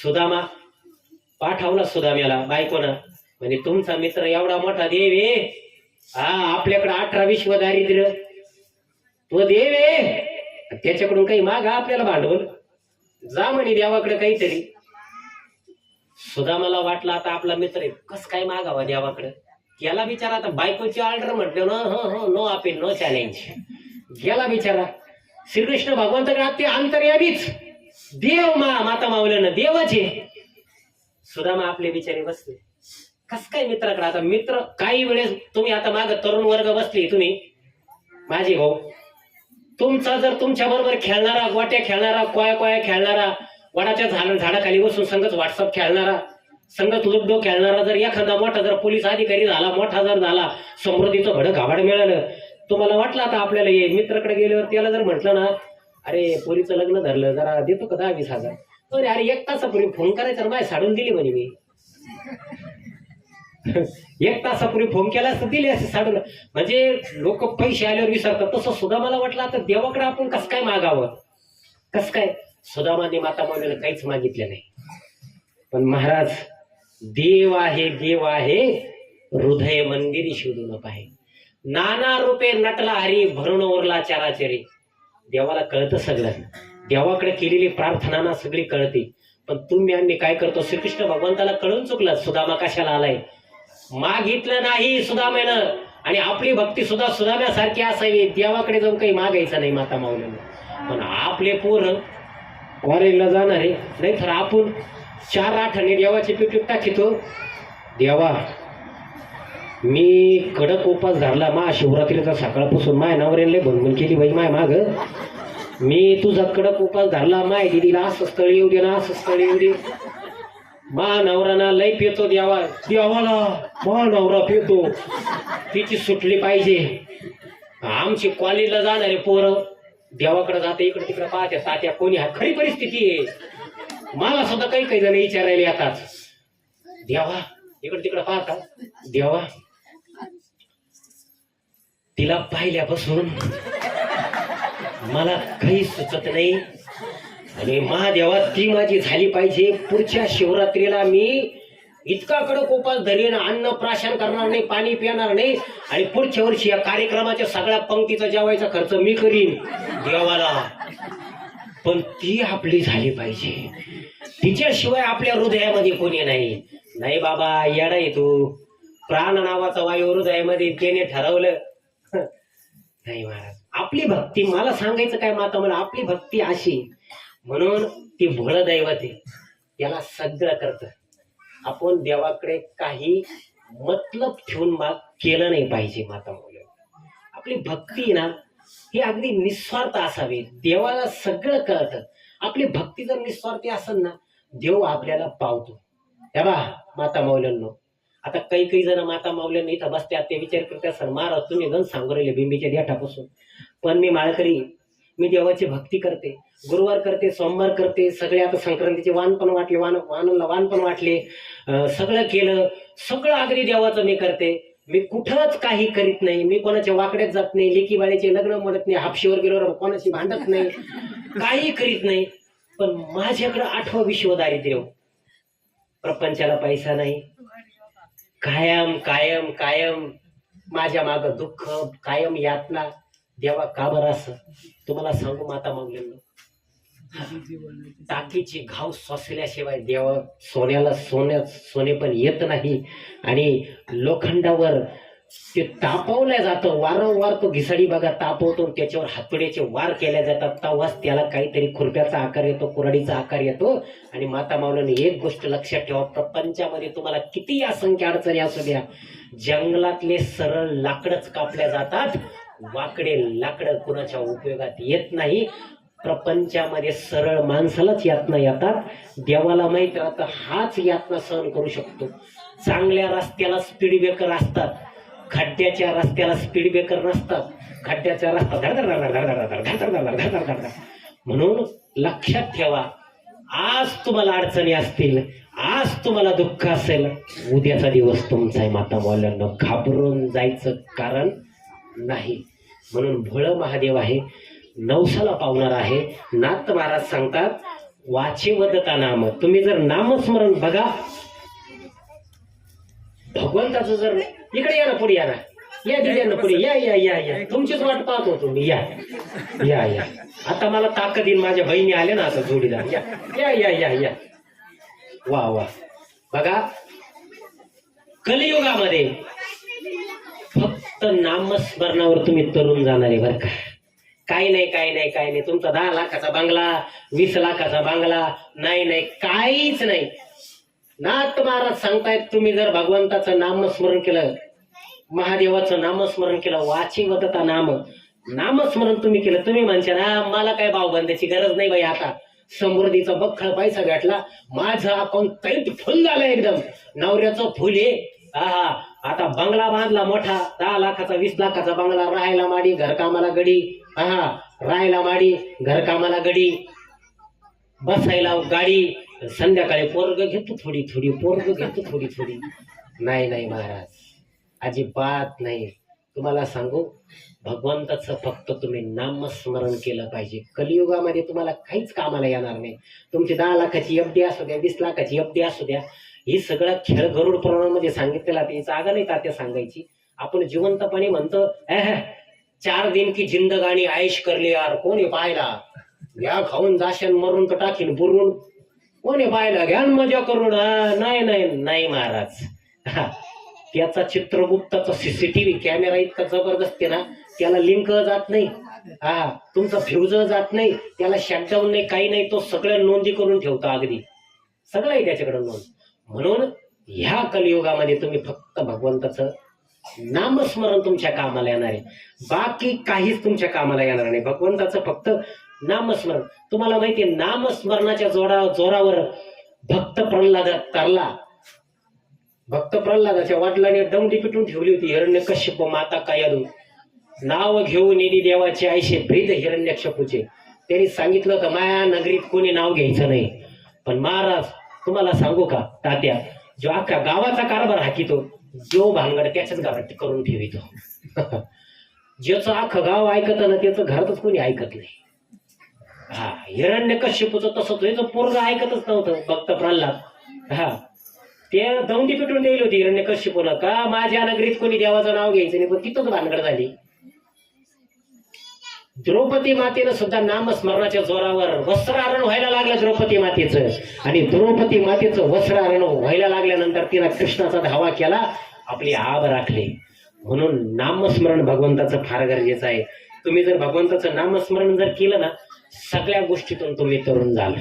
सुदामा पाठवला सुदाम्याला बायकोनं, म्हणजे तुमचा मित्र एवढा मोठा देव आहे, हा आपल्याकडे 18 विश्व दारिद्र्य, तो देव आहे, त्याच्याकडून काही मागा आपल्याला भांडवल, जा म्हणे देवाकडे काहीतरी. सुदामाला वाटलं आता आपला मित्र आहे, कस काय मागावा देवाकडे. गेला बिचारा, आता बायकोची ऑर्डर म्हटलं ना, हो नो अपील नो चॅलेंज. गेला बिचारा श्रीकृष्ण भगवंताकडे, ते अंतर्यामीच देव, माता मावल्यानं देवाचे. सुदामा आपले बिचारे बसले, कस काय मित्राकडे. आता मित्र काही वेळेस तुम्ही आता माग तरुण वर्ग बसली, तुम्ही माझे भाऊ, तुमचा जर तुमच्या बरोबर खेळणारा, गोट्या खेळणारा, कोया खेळणारा, वडाच्या झाडाखाली बसून संगत व्हॉट्सअप खेळणारा, संगत लुडो खेळणारा, जर एखादा मोठा जर पोलीस अधिकारी झाला, मोठा जर झाला, समृद्धीचं भडक घाबाड मिळालं, तुम्हाला वाटलं आता आपल्याला ये मित्राकडे गेल्यावर त्याला जर म्हटलं ना, अरे पोरीचं लग्न धरलं, जरा देतो का 10-20 हजार, अरे 1 तासापूर्वी फोन करायचा, माझ्या साडून दिली म्हणे मी. 1 तासापूर्वी फोन केला असतं दिले असते साडून. म्हणजे लोक पैसे आल्यावर विसरतात, तसं सुदामाला वाटलं आता देवाकडे आपण कस काय मागावं, कस काय. सुदामाने माता मावलीला काहीच मागितलं नाही, पण महाराज देव आहे, देव आहे, हृदय मंदिरी शोधून पाहे, नाना रूपे नटला हरी, भरून ओरला चाराचरी. देवाला कळतं सगळं, देवाकडे केलेली प्रार्थना सगळी कळते, पण तुम्ही आम्ही काय करतो, श्रीकृष्ण भगवंताला कळून चुकलं, सुदामा कशाला आलाय, मागितलं नाही सुदाम्यानं. आणि आपली भक्ती सुद्धा सुदाम्यासारखी असावी, देवाकडे जाऊन काही मागायचं नाही माता मावल्यानं. पण आपले पोरं कॉलेजला जाणार आहे, नाही तर आपण 4 आठवणे देवाचे पिटूट टाकीतो. देवा मी कडक उपास धरला, महाशिवरात्रीचा सकाळपासून माय नवऱ्याला बनवून केली बाई माय माग, मी तुझा कडक उपास धरला, माय दिदीला असं स्थळ येऊ दे ना, असं स्थळ येऊ दे, मा नवराना लय पितो देवा, देवाला मा नवरा पितो, तिची सुटली पाहिजे. आमची कॉलेजला जाणारे पोरं देवाकडे जाते, इकडे तिकडे पाहते, तात्या कोणी हा, खरी परिस्थिती आहे. मला सुद्धा काही जण विचारायला येतात, देवा इकडे तिकडे पाहतात, देवा तिला पाहिल्यापासून मला काही सुचत नाही, आणि महादेवा ती माझी झाली पाहिजे, पुढच्या शिवरात्रीला मी इतका कडक उपास धरीन, अन्न प्राशन करणार नाही, पाणी पिणार नाही, आणि पुढच्या वर्षी या कार्यक्रमाच्या सगळ्या पंक्तीचा जेवायचा खर्च मी करीन देवाला. पण ती आपली झाली पाहिजे, तिच्याशिवाय आपल्या हृदयामध्ये कोणी नाही. नाही बाबा येडा आहे तू, प्राण नावाचा वायू हृदयामध्ये त्याने ठरवलं. नाही महाराज, आपली भक्ती, मला सांगायचं काय माता, मला आपली भक्ती अशी, म्हणून ती भोळ दैवत आहे, त्याला सगळं करतं. आपण देवाकडे काही मतलब ठेवून माग केलं नाही पाहिजे माता मुलं. आपली भक्ती ना ही अगदी निस्वार्थ असावी, देवाला सगळं कळतं. आपली भक्ती जर निस्वार्थी असेल ना, देव आपल्याला पावतो. तेव्हा माता माऊल्यांनो, आता काही जण माता माऊल्यांनी इथं बसते, ते विचार करते, सर महाराज तुम्ही जण सांगू राहिले बिंबीच्या देठापासून, पण मी माळकरी, मी देवाची भक्ती करते, गुरुवार करते, सोमवार करते, सगळे आता संक्रांतीचे वाण पण वाटले, वाण पण वाटले, सगळं केलं, सगळं अगदी देवाचं मी करते, मी कुठंच काही करीत नाही, मी कोणाच्या वाकड्यात जात नाही, लेकी बाळीचे लग्न म्हणत नाही, हापशीवर गेल्यावर कोणाशी भांडत नाही, काही करीत नाही. पण माझ्याकडं 8वं विश्व दारिद्र्य, प्रपंचाला पैसा नाही, कायम कायम कायम माझ्या माग दुःख, कायम यातना. देवा का बरं असं तुम्हाला सांगू माता माऊल्यांनो, टाकीची घाव सोसल्याशिवाय देवा सोन्याला सोने पण येत नाही, आणि लोखंडावर ते तापवलं जातं वारंवार, तो घिसाडी बघा तापवतो, त्याच्यावर हातोड्याचे वार केले जातात, तेव्हाच त्याला काहीतरी खुरप्याचा आकार येतो, कुऱ्हाडीचा आकार येतो. आणि माता माऊलीने एक गोष्ट लक्षात ठेवा, प्रपंचामध्ये तुम्हाला किती असंख्य अडचणी असू द्या, जंगलातले सरळ लाकडच कापल्या जातात, वाकडे लाकडं कुणाच्या उपयोगात येत नाही. प्रपंचामध्ये सरळ माणसालाच यातना येतात, देवाला माहित राहतं हाच यातना सहन करू शकतो. चांगल्या रस्त्याला स्पीड ब्रेकर असतात, खड्ड्याच्या रस्त्याला स्पीड ब्रेकर नसतात, खड्ड्याचा रस्ता धडधड. म्हणून लक्षात ठेवा, आज तुम्हाला अडचणी असतील, आज तुम्हाला दुःख असेल, उद्याचा दिवस तुमचा आहे माता माऊल्यांना, घाबरून जायचं कारण नाही. म्हणून भोळ महादेव आहे, नवसाला पावणार आहे. नाथ महाराज सांगतात, वाचे वदता नाम. तुम्ही जर नामस्मरण बघा भगवंताचं जर इकडे या ना पुढे या ना या दिल्या पुढे या या या या तुमचीच वाट पाहत होतो मी या या या आता मला ताकद येईल माझ्या बहिणी आल्या ना आता जोडीदार या या या या या वा वा बघा कलियुगामध्ये फक्त नामस्मरणावर तुम्ही तरुण जाणारे बरं का. काही नाही काही नाही काही नाही तुमचा 10 लाखाचा बंगला 20 लाखाचा बंगला नाही नाही काहीच नाही. नाथ महाराज सांगतायत तुम्ही जर भगवंताचं नामस्मरण केलं महादेवाचं नामस्मरण केलं वाची वदता नाम नामस्मरण तुम्ही केलं तुम्ही म्हणता ना मला काय भावबंदाची गरज नाही बाई आता समृद्धीचा बख्खळ पैसा भेटला माझं अकाउंट टाईट फुल झालं एकदम नवऱ्याचं फुल आहे हा आता बंगला बांधला मोठा 10 लाखाचा 20 लाखाचा बंगला राहायला माडी घरकामाला गडी हा राहायला माडी घरकामाला गडी बसायला गाडी संध्याकाळी पोरग घेतो थोडी थोडी पोरग घेतो थोडी थोडी नाही नाही महाराज अजिबात नाही. तुम्हाला सांगू भगवंताचं फक्त तुम्ही नामस्मरण केलं पाहिजे. कलियुगामध्ये तुम्हाला काहीच कामाला येणार नाही. तुमची 10 लाखाची एफडी असू द्या 20 लाखाची एफडी असू द्या ही सगळं खेळ गरुड पुराणामध्ये सांगितलेला ते जागा नाही तात्या सांगायची. आपण जिवंतपणे म्हणतो 4 दिन की जिंदगानी आयुष करली यार कोणी पाहिला घ्या खाऊन जाशन मरून तर टाकीन बुरून कोणी पाहिला घ्या मजा करून नाही नाही नाही महाराज. त्याचा चित्रगुप्ताचा सीसीटीव्ही कॅमेरा इतका जबरदस्त आहे ना त्याला लिंक जात नाही तुमचा फ्यूज जात नाही त्याला शटडाऊन नाही काही नाही तो सगळ्या नोंदी करून ठेवतो अगदी सगळं आहे त्याच्याकडे नोंद. म्हणून ह्या कलियुगामध्ये तुम्ही फक्त भगवंताचं नामस्मरण तुमच्या कामाला येणार आहे बाकी काहीच तुमच्या कामाला येणार नाही. भगवंताचं फक्त नामस्मरण. तुम्हाला माहितीये नामस्मरणाच्या जोरावर भक्त प्रल्हाद तरला. भक्त प्रल्हादाच्या वडिलांनी दमडी पिटून ठेवली होती हिरण्यकश्यप माता कायादू नाव घेऊन येणे देवाचे आयशे ब्रीद हिरण्यकश्यपूचे. त्यांनी सांगितलं होतं माया नगरीत कोणी नाव घ्यायचं नाही. पण महाराज तुम्हाला सांगू का तात्या जो अख्खा गावाचा कारभार हाकीतो जो भानगड त्याच्याच घरात करून ठेवितो ज्याचं अख्खं गाव ऐकत ना त्याचं घरातच कोणी ऐकत नाही. हिरण्यकश्यपूचं तसंच त्याचं पोरग ऐकतच नव्हतं भक्त प्रल्हाद ते दौंडी पिटून द्यायला होती हिरण्यकश्यपूनं का माझ्या नगरीत कोणी देवाचं नाव घ्यायचं नाही. पण तिथंच भानगड झाली. द्रौपदी मातेनं सुद्धा नामस्मरणाच्या जोरावर वस्त्रहरण व्हायला लागलं द्रौपदी मातेचं आणि द्रौपदी मातेचं वस्त्रहरण व्हायला लागल्यानंतर तिनं कृष्णाचा धावा केला आपली आब राखली. म्हणून नामस्मरण भगवंताचं फार गरजेचं आहे. तुम्ही जर भगवंताचं नामस्मरण जर केलं ना सगळ्या गोष्टीतून तुम्ही तरुण झाला.